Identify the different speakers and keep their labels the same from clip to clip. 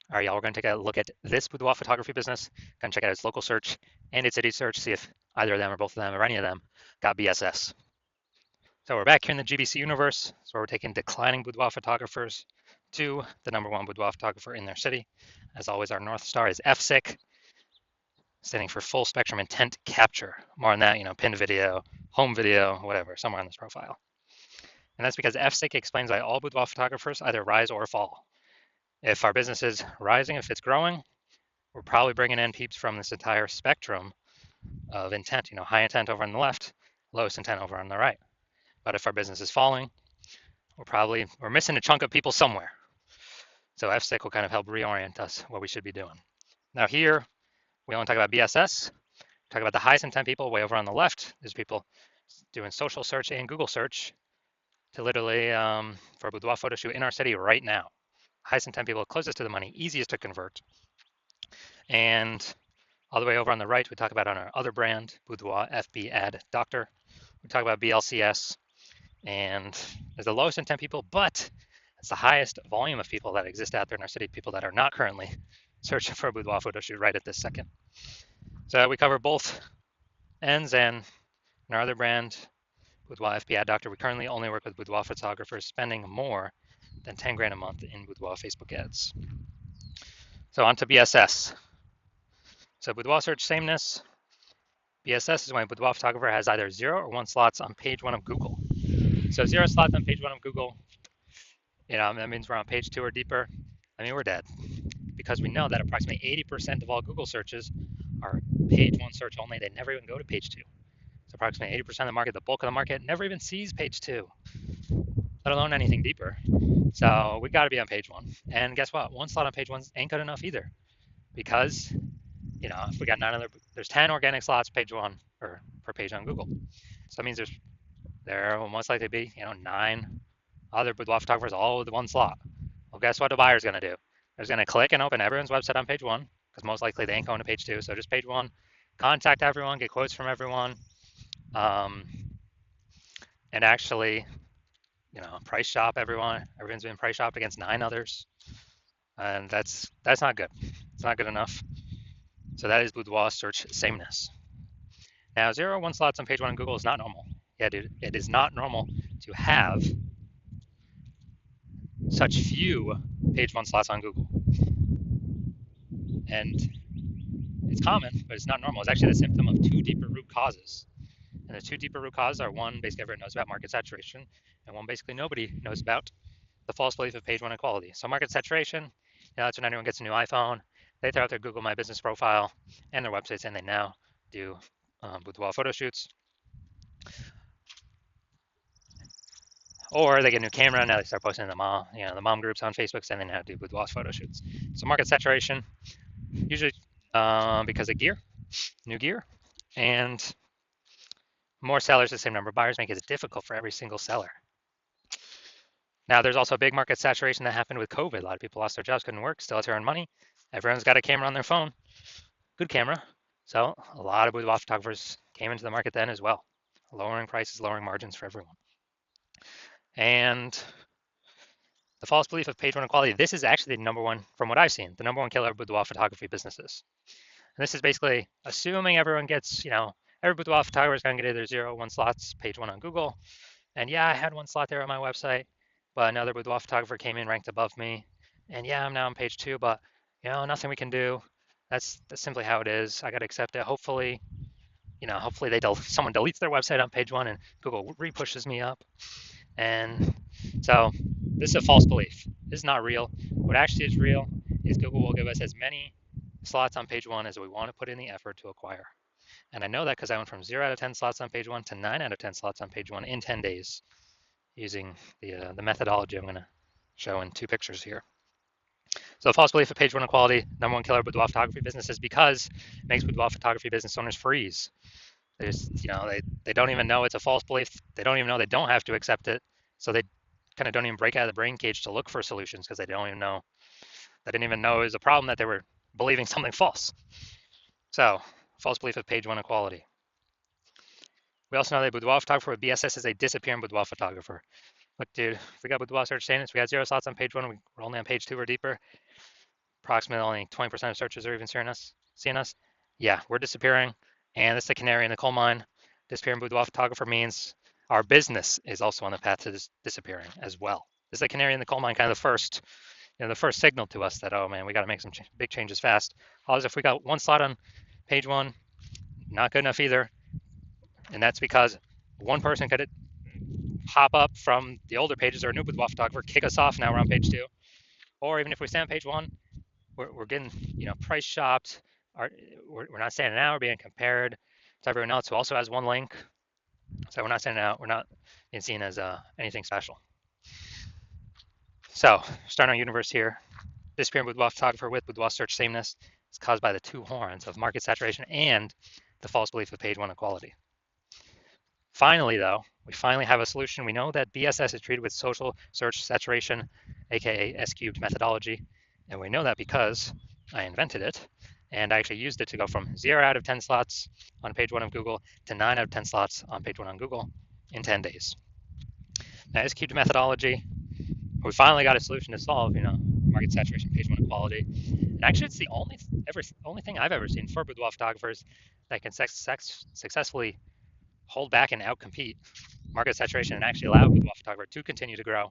Speaker 1: All right, y'all, we're going to take a look at this boudoir photography business. Going to check out its local search and its city search, see if either of them or both of them or any of them got BSS. So we're back here in the GBC universe. So we're taking declining boudoir photographers to the number one boudoir photographer in their city. As always, our North Star is FSIC, standing for full spectrum intent capture. More on that, pinned video, home video, whatever, somewhere on this profile. And that's because FSIC explains why all boudoir photographers either rise or fall. If our business is rising, if it's growing, we're probably bringing in peeps from this entire spectrum of intent, high intent over on the left, lowest intent over on the right. But if our business is falling, we're missing a chunk of people somewhere. So FSIC will kind of help reorient us what we should be doing. Now here, we only talk about BSS, talk about the highest intent people way over on the left. There's people doing social search and Google search to literally for a boudoir photo shoot in our city right now. Highest intent people closest to the money, easiest to convert. And all the way over on the right, we talk about on our other brand, Boudoir FB Ad Doctor. We talk about BLCS, and there's the lowest intent people, but it's the highest volume of people that exist out there in our city, people that are not currently searching for a boudoir photo shoot right at this second. So we cover both ends, and in our other brand, Boudoir FB Ad Doctor, we currently only work with boudoir photographers spending more than 10 grand a month in boudoir Facebook ads. So on to BSS. So boudoir search sameness. BSS is when a boudoir photographer has either 0 or 1 slots on page 1 of Google. So 0 slots on page 1 of Google, that means we're on page 2 or deeper. We're dead, because we know that approximately 80% of all Google searches are page 1 search only. They never even go to page 2. So approximately 80% of the market, the bulk of the market, never even sees page 2, let alone anything deeper. So we got to be on page 1. And guess what? 1 slot on page 1 ain't good enough either, because if we got there's 10 organic slots page 1 or per page on Google. So that means there will most likely be 9 other boudoir photographers all with 1 slot. Well, guess what the buyer's going to do? They're going to click and open everyone's website on page 1, because most likely they ain't going to page 2. So just page 1, contact everyone, get quotes from everyone, and actually, price shop everyone. Everyone's been price shopped against 9 others, and that's not good. It's not good enough. So that is boudoir search sameness. Now, 0 or 1 slots on page 1 on Google is not normal. Yeah, dude, it is not normal to have such few page 1 slots on Google. And it's common, but it's not normal. It's actually the symptom of 2 deeper root causes. And the 2 deeper root causes are, one, basically everyone knows about market saturation, and one, basically nobody knows about the false belief of page 1 equality. So market saturation, that's when anyone gets a new iPhone, they throw out their Google My Business profile and their websites, and they now do boudoir photo shoots. Or they get a new camera, now they start posting in the mom groups on Facebook, saying they now do boudoir photo shoots. So market saturation, usually because of new gear, and more sellers, the same number of buyers, make it difficult for every single seller. Now, there's also a big market saturation that happened with COVID. A lot of people lost their jobs, couldn't work, still had to earn money. Everyone's got a camera on their phone, good camera. So a lot of boudoir photographers came into the market then as well, lowering prices, lowering margins for everyone. And the false belief of page 1 equality, this is actually the number one, from what I've seen, the number one killer of boudoir photography businesses. And this is basically assuming everyone gets, every boudoir photographer is going to get either 0 or 1 slots, page 1 on Google. And yeah, I had 1 slot there on my website, but another boudoir photographer came in ranked above me. And yeah, I'm now on page 2, but nothing we can do. That's simply how it is. I got to accept it. Hopefully, someone deletes their website on page 1 and Google repushes me up. And so this is a false belief. This is not real. What actually is real is Google will give us as many slots on page 1 as we want to put in the effort to acquire. And I know that because I went from 0 out of 10 slots on page 1 to 9 out of 10 slots on page 1 in 10 days using the methodology I'm going to show in 2 pictures here. So the false belief of page 1 equality, number one killer of boudoir photography business, is because it makes boudoir photography business owners freeze. They don't even know it's a false belief. They don't even know they don't have to accept it. So they kind of don't even break out of the brain cage to look for solutions, because they didn't even know it was a problem that they were believing something false. So false belief of page 1 equality. We also know that boudoir photographer with BSS is a disappearing boudoir photographer. Look, dude, if we got boudoir search standards, we got 0 slots on page 1, we're only on page 2 or deeper. approximately only 20% of searches are even seeing us. Yeah, we're disappearing. And it's the canary in the coal mine. Disappearing boudoir photographer means our business is also on the path to disappearing as well. This is the canary in the coal mine, kind of the first signal to us that, oh man, we got to make some big changes fast. Otherwise, if we got one slot on page one, not good enough either. And that's because one person could hop up from the older pages or a new boudoir photographer, kick us off. Now we're on page two. Or even if we stay on page one, we're getting price shopped. We're not standing out. We're being compared to everyone else who also has one link. So we're not standing out. We're not being seen as anything special. So starting our universe here. Disappearing boudoir photographer with boudoir search sameness is caused by the two horns of market saturation and the false belief of page one equality. Finally, though, we finally have a solution. We know that BSS is treated with social search saturation, aka S-cubed methodology, and we know that because I invented it, and I actually used it to go from 0 out of 10 slots on page one of Google to 9 out of 10 slots on page one on Google in 10 days. Now, S-cubed methodology, we finally got a solution to solve, market saturation, page one equality. And actually, it's the only thing I've ever seen for boudoir photographers that can successfully hold back and outcompete market saturation and actually allow boudoir photographer to continue to grow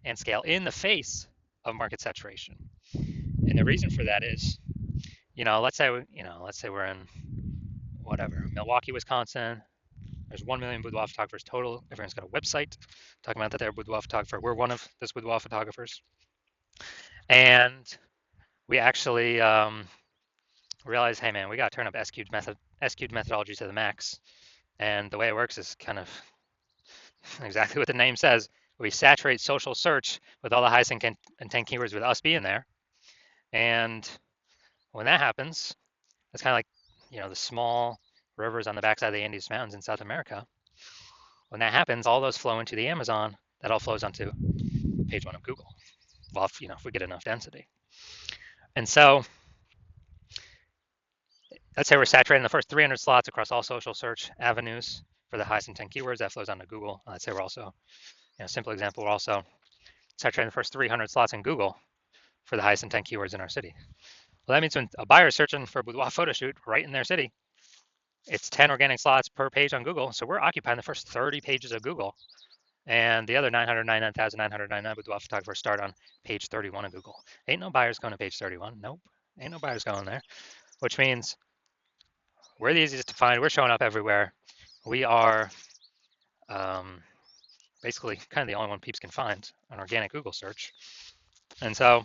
Speaker 1: and scale in the face of market saturation. And the reason for that is, let's say we're in Milwaukee, Wisconsin. There's 1 million boudoir photographers total. Everyone's got a website talking about that they're a boudoir photographer. We're one of those boudoir photographers. And we actually realize, hey man, we got to turn up S-cubed methodology to the max. And the way it works is kind of exactly what the name says. We saturate social search with all the highest intent keywords with us being there. And when that happens, it's kind of like, the small rivers on the backside of the Andes Mountains in South America. When that happens, all those flow into the Amazon. That all flows onto page one of Google. Well, if we get enough density. And so let's say we're saturating the first 300 slots across all social search avenues for the highest intent keywords. That flows onto Google. Let's say we're also, simple example, we're also saturating the first 300 slots in Google for the highest intent keywords in our city. Well, that means when a buyer is searching for a boudoir photo shoot right in their city, it's 10 organic slots per page on Google. So we're occupying the first 30 pages of Google. And the other 999,999 boudoir photographers start on page 31 of Google. Ain't no buyers going to page 31. Nope. Ain't no buyers going there. Which means we're the easiest to find. We're showing up everywhere. We are basically kind of the only one peeps can find on organic Google search. And so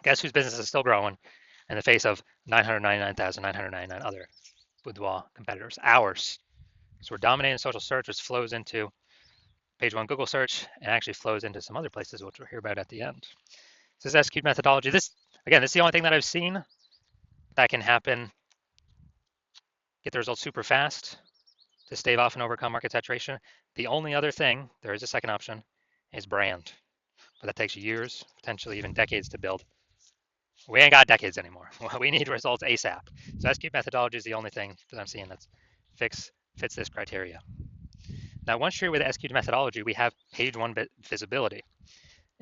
Speaker 1: guess whose business is still growing in the face of 999,999 other boudoir competitors? Ours. So we're dominating social search, which flows into page one Google search and actually flows into some other places, which we'll hear about at the end. This is S-cubed methodology. This is the only thing that I've seen that can happen, get the results super fast to stave off and overcome market saturation. The only other thing, there is a second option, is brand. But that takes years, potentially even decades to build. We ain't got decades anymore. We need results ASAP. So S-cubed methodology is the only thing that I'm seeing that fits this criteria. Now, once you're with S-cubed methodology, we have page one visibility.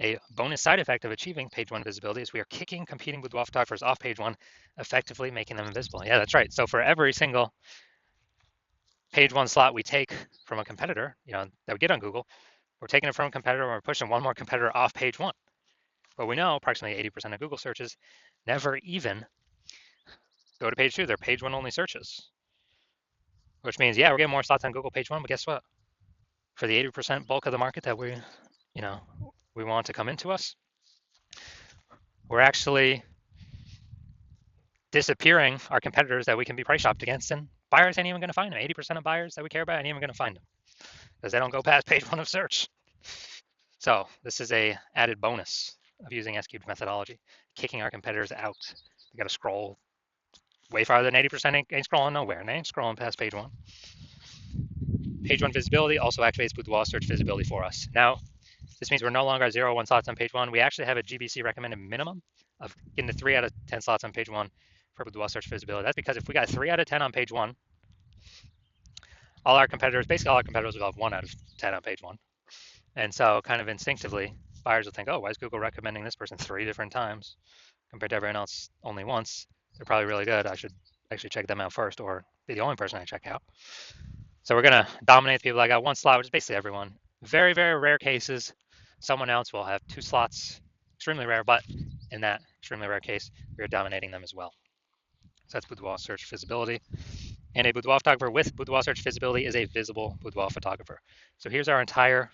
Speaker 1: A bonus side effect of achieving page one visibility is we are kicking competing boudoir photographers off page one, effectively making them invisible. Yeah, that's right. So for every single page one slot we take from a competitor, that we get on Google, we're taking it from a competitor and we're pushing one more competitor off page one. But we know approximately 80% of Google searches never even go to page two. They're page one only searches, which means, yeah, we're getting more slots on Google page one, but guess what? For the 80% bulk of the market that we want to come into us, we're actually disappearing our competitors that we can be price shopped against, and buyers ain't even going to find them. 80% of buyers that we care about ain't even going to find them because they don't go past page one of search. So this is a added bonus of using S-cubed methodology, kicking our competitors out. You got to scroll way farther than 80% ain't scrolling nowhere, and they ain't scrolling past page one. Page one visibility also activates boudoir search visibility for us. Now, this means we're no longer at 0-1 slots on page one. We actually have a GBC recommended minimum of getting to 3 out of 10 slots on page one for boudoir search visibility. That's because if we got 3 out of 10 on page one, basically all our competitors will have 1 out of 10 on page one. And so kind of instinctively, buyers will think, oh, why is Google recommending this person 3 different times? compared to everyone else only once, they're probably really good. I should actually check them out first or be the only person I check out. So we're going to dominate the people that got one slot, which is basically everyone. Very, very rare cases, someone else will have two slots. Extremely rare, but in that extremely rare case, we are dominating them as well. So that's boudoir search visibility. And a boudoir photographer with boudoir search visibility is a visible boudoir photographer. So here's our entire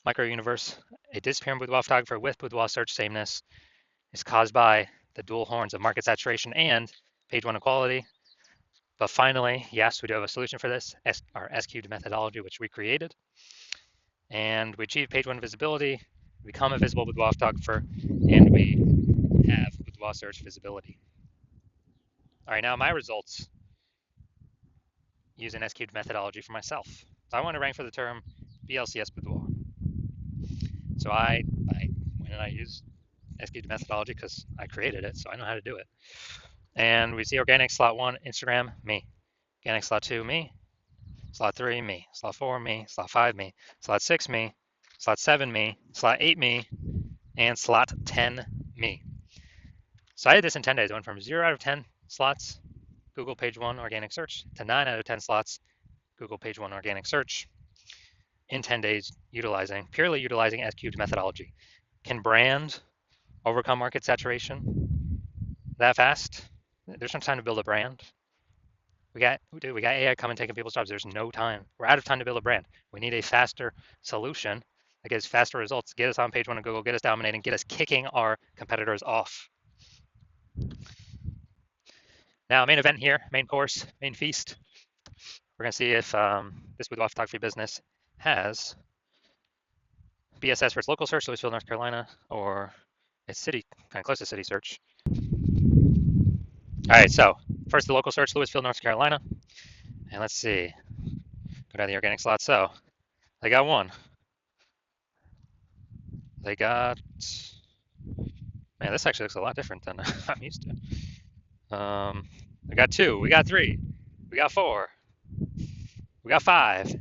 Speaker 1: micro universe. A disappearing boudoir photographer with boudoir search sameness is caused by the dual horns of market saturation and page one equality. But finally, yes, we do have a solution for this, our S-cubed methodology, which we created. And we achieve page one visibility, become a visible boudoir photographer, and we have boudoir search visibility. All right, now my results use an S-cubed methodology for myself. So I want to rank for the term BLCS boudoir. So when I use S-cubed methodology because I created it, so I know how to do it. And we see organic slot 1, Instagram, me. Organic slot 2, me. Slot 3, me. Slot 4, me. Slot 5, me. Slot 6, me. Slot 7, me. Slot 8, me. And slot 10, me. So I did this in 10 days. I went from 0 out of 10 slots, Google page 1 organic search, to 9 out of 10 slots, Google page 1 organic search in 10 days, purely utilizing S-cubed methodology. Can brand overcome market saturation that fast? There's no time to build a brand. We got AI coming taking people's jobs. There's no time. We're out of time to build a brand. We need a faster solution that gives faster results, get us on page 1 of Google, get us dominating, get us kicking our competitors off. Now, main event here, main course, main feast. We're going to see if this boudoir photography business has BSS for its local search, Louisville, North Carolina, or its city, kind of close to city search. All right, so first the local search, Louisville, North Carolina. And let's see, go down the organic slot. So they got one. They got, man, this actually looks a lot different than I'm used to. We got 2, we got 3, we got 4, we got 5.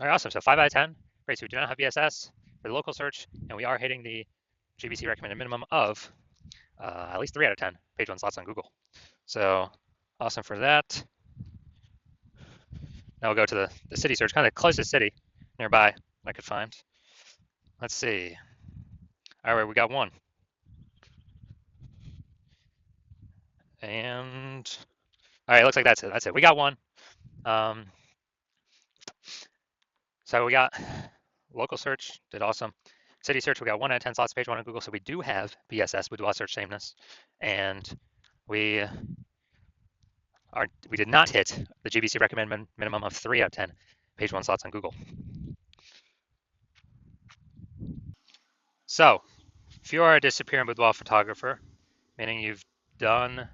Speaker 1: All right, awesome. So 5 out of 10. Great. So we do not have BSS for the local search, and we are hitting the GBC recommended minimum of at least 3 out of 10 page 1 slots on Google. So awesome for that. Now we'll go to the city search, kind of the closest city nearby I could find. Let's see. All right, we got 1. And all right, looks like that's it. That's it. We got 1. So we got local search, did awesome. City search, we got 1 out of 10 slots, page 1 on Google. So we do have BSS, boudoir search sameness. And we did not hit the GBC recommended minimum of 3 out of 10 page 1 slots on Google. So if you are a disappearing boudoir photographer, meaning you've done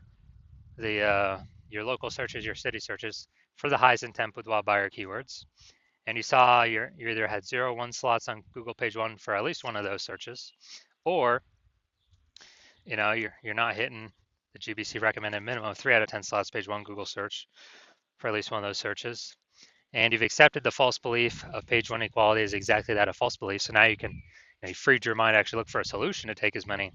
Speaker 1: the your local searches, your city searches for the highest intent boudoir buyer keywords, and you saw you either had 0 or 1 slots on Google page 1 for at least one of those searches, or you're not hitting the GBC recommended minimum of 3 out of 10 slots page 1 Google search for at least one of those searches, and you've accepted the false belief of page 1 equality is exactly that, a false belief. So now you freed your mind to actually look for a solution to take as many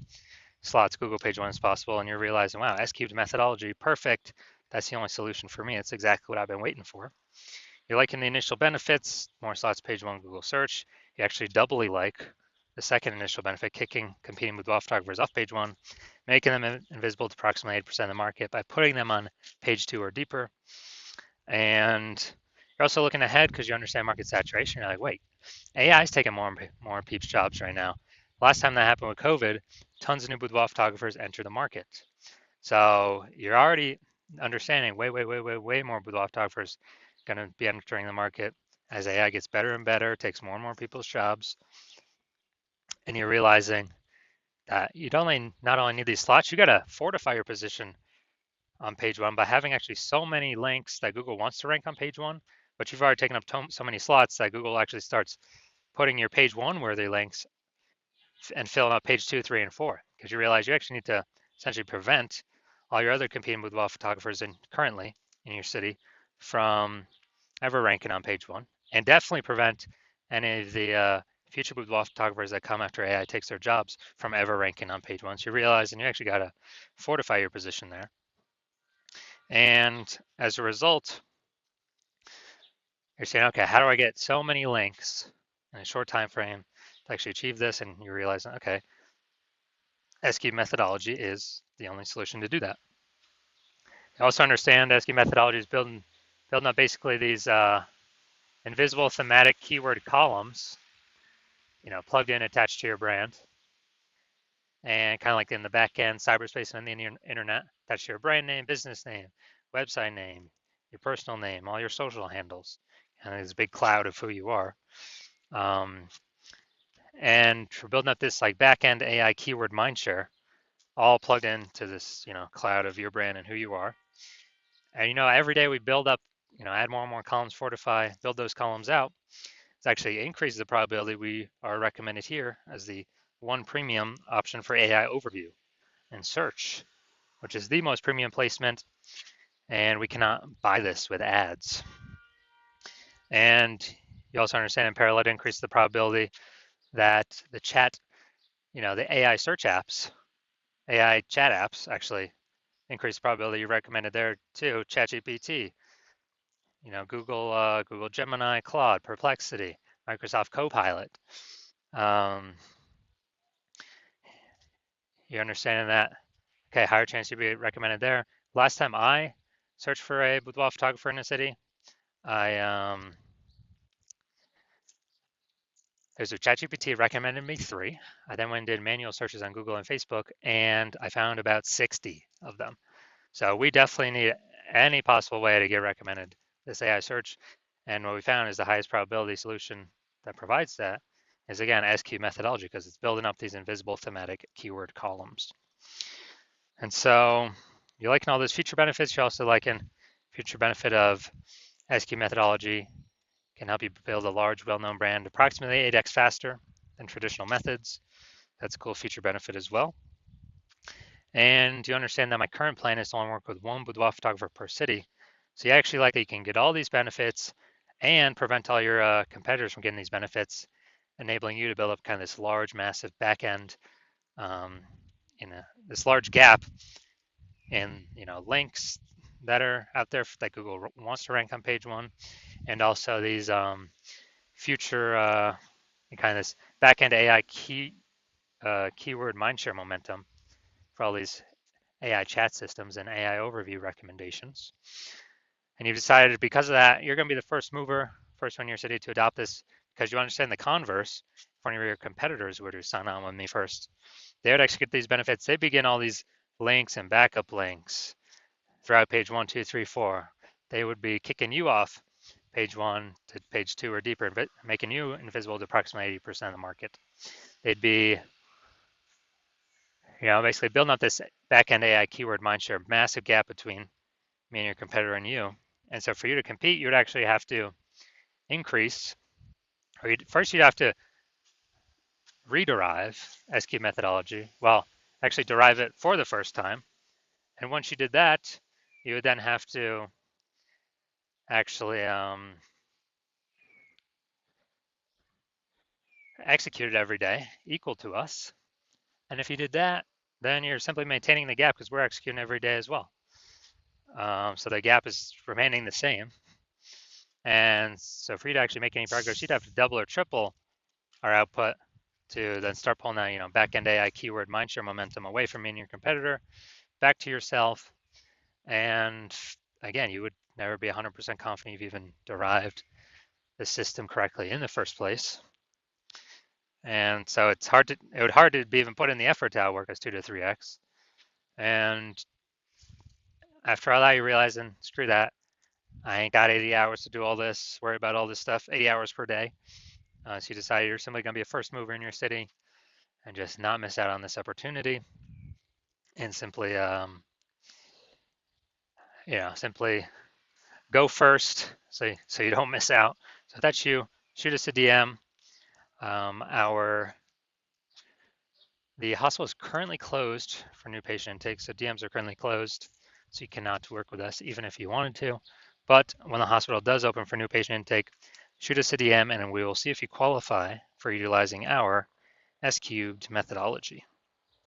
Speaker 1: slots Google page 1 as possible, and you're realizing, wow, S-cubed methodology, perfect. That's the only solution for me. It's exactly what I've been waiting for. You're liking the initial benefits, more slots page 1 Google search. You actually doubly like the second initial benefit, kicking competing boudoir photographers off page 1, making them invisible to approximately 8% of the market by putting them on page 2 or deeper. And you're also looking ahead because you understand market saturation. You're like, wait, AI is taking more people's jobs right now. Last time that happened with COVID, tons of new boudoir photographers enter the market. So you're already understanding way more boudoir photographers going to be entering the market as AI gets better and better, takes more and more people's jobs. And you're realizing that you not only need these slots, you got to fortify your position on page 1 by having actually so many links that Google wants to rank on page 1, but you've already taken up so many slots that Google actually starts putting your page 1 worthy links and filling up page 2, 3, and 4, because you realize you actually need to essentially prevent all your other competing boudoir photographers currently in your city from ever ranking on page 1, and definitely prevent any of the future boudoir photographers that come after AI takes their jobs from ever ranking on page one. So you realize, and you actually got to fortify your position there. And as a result, you're saying, okay, how do I get so many links in a short time frame to actually achieve this? And you realize, okay, SQ methodology is the only solution to do that. You also understand SQ methodology is building up basically these invisible thematic keyword columns, plugged in, attached to your brand, and kind of like in the back end, cyberspace and the internet, attached to your brand name, business name, website name, your personal name, all your social handles, and there's a big cloud of who you are. And we're building up this like back end AI keyword mindshare, all plugged into this, cloud of your brand and who you are. And every day we build up, add more and more columns, fortify, build those columns out. It actually increases the probability we are recommended here as the one premium option for AI overview and search, which is the most premium placement, and we cannot buy this with ads. And you also understand in parallel to increase the probability that the chat, the AI search apps, AI chat apps actually increase the probability you recommended there too. ChatGPT, Google Gemini, Claude, Perplexity, Microsoft Copilot. You understand that? Okay, higher chance you'd be recommended there. Last time I searched for a boudoir photographer in a city, there's a ChatGPT recommended me 3. I then went and did manual searches on Google and Facebook, and I found about 60 of them. So we definitely need any possible way to get recommended this AI search. And what we found is the highest probability solution that provides that is, again, SQ methodology, because it's building up these invisible thematic keyword columns. And so you're liking all those feature benefits. You're also liking future benefit of SQ methodology can help you build a large, well-known brand approximately 8x faster than traditional methods. That's a cool feature benefit as well. And you understand that my current plan is to only work with one boudoir photographer per city. So you actually like that you can get all these benefits and prevent all your competitors from getting these benefits, enabling you to build up kind of this large, massive back end, this large gap in links that are out there that Google wants to rank on page one, and also these future kind of this back-end AI keyword mindshare momentum for all these AI chat systems and AI overview recommendations. And you've decided because of that, you're going to be the first mover, first one in your city to adopt this, because you understand the converse. If one of your competitors were to sign on with me first, they would actually get these benefits. They begin all these links and backup links throughout page 1, 2, 3, 4. They would be kicking you off page 1 to page 2 or deeper, making you invisible to approximately 80% of the market. They'd be, basically building up this back-end AI keyword mindshare, massive gap between me and your competitor and you. And so for you to compete, you would actually have to increase, or first you'd have to rederive SQ methodology. Well, actually derive it for the first time. And once you did that, you would then have to actually execute it every day, equal to us. And if you did that, then you're simply maintaining the gap because we're executing every day as well. So the gap is remaining the same. And so for you to actually make any progress, you'd have to double or triple our output to then start pulling that, back-end AI keyword mindshare momentum away from me and your competitor, back to yourself. And again, you would never be 100% confident you've even derived the system correctly in the first place. And so it would hard to be even put in the effort to outwork us 2 to 3x. And after all that, you're realizing, screw that. I ain't got 80 hours to do all this, worry about all this stuff, 80 hours per day. So you decide you're simply going to be a first mover in your city and just not miss out on this opportunity, and simply, simply go first so you don't miss out. So if that's you, shoot us a DM. The hospital is currently closed for new patient intake, so DMs are currently closed, so you cannot work with us even if you wanted to. But when the hospital does open for new patient intake, shoot us a DM and we will see if you qualify for utilizing our S cubed methodology.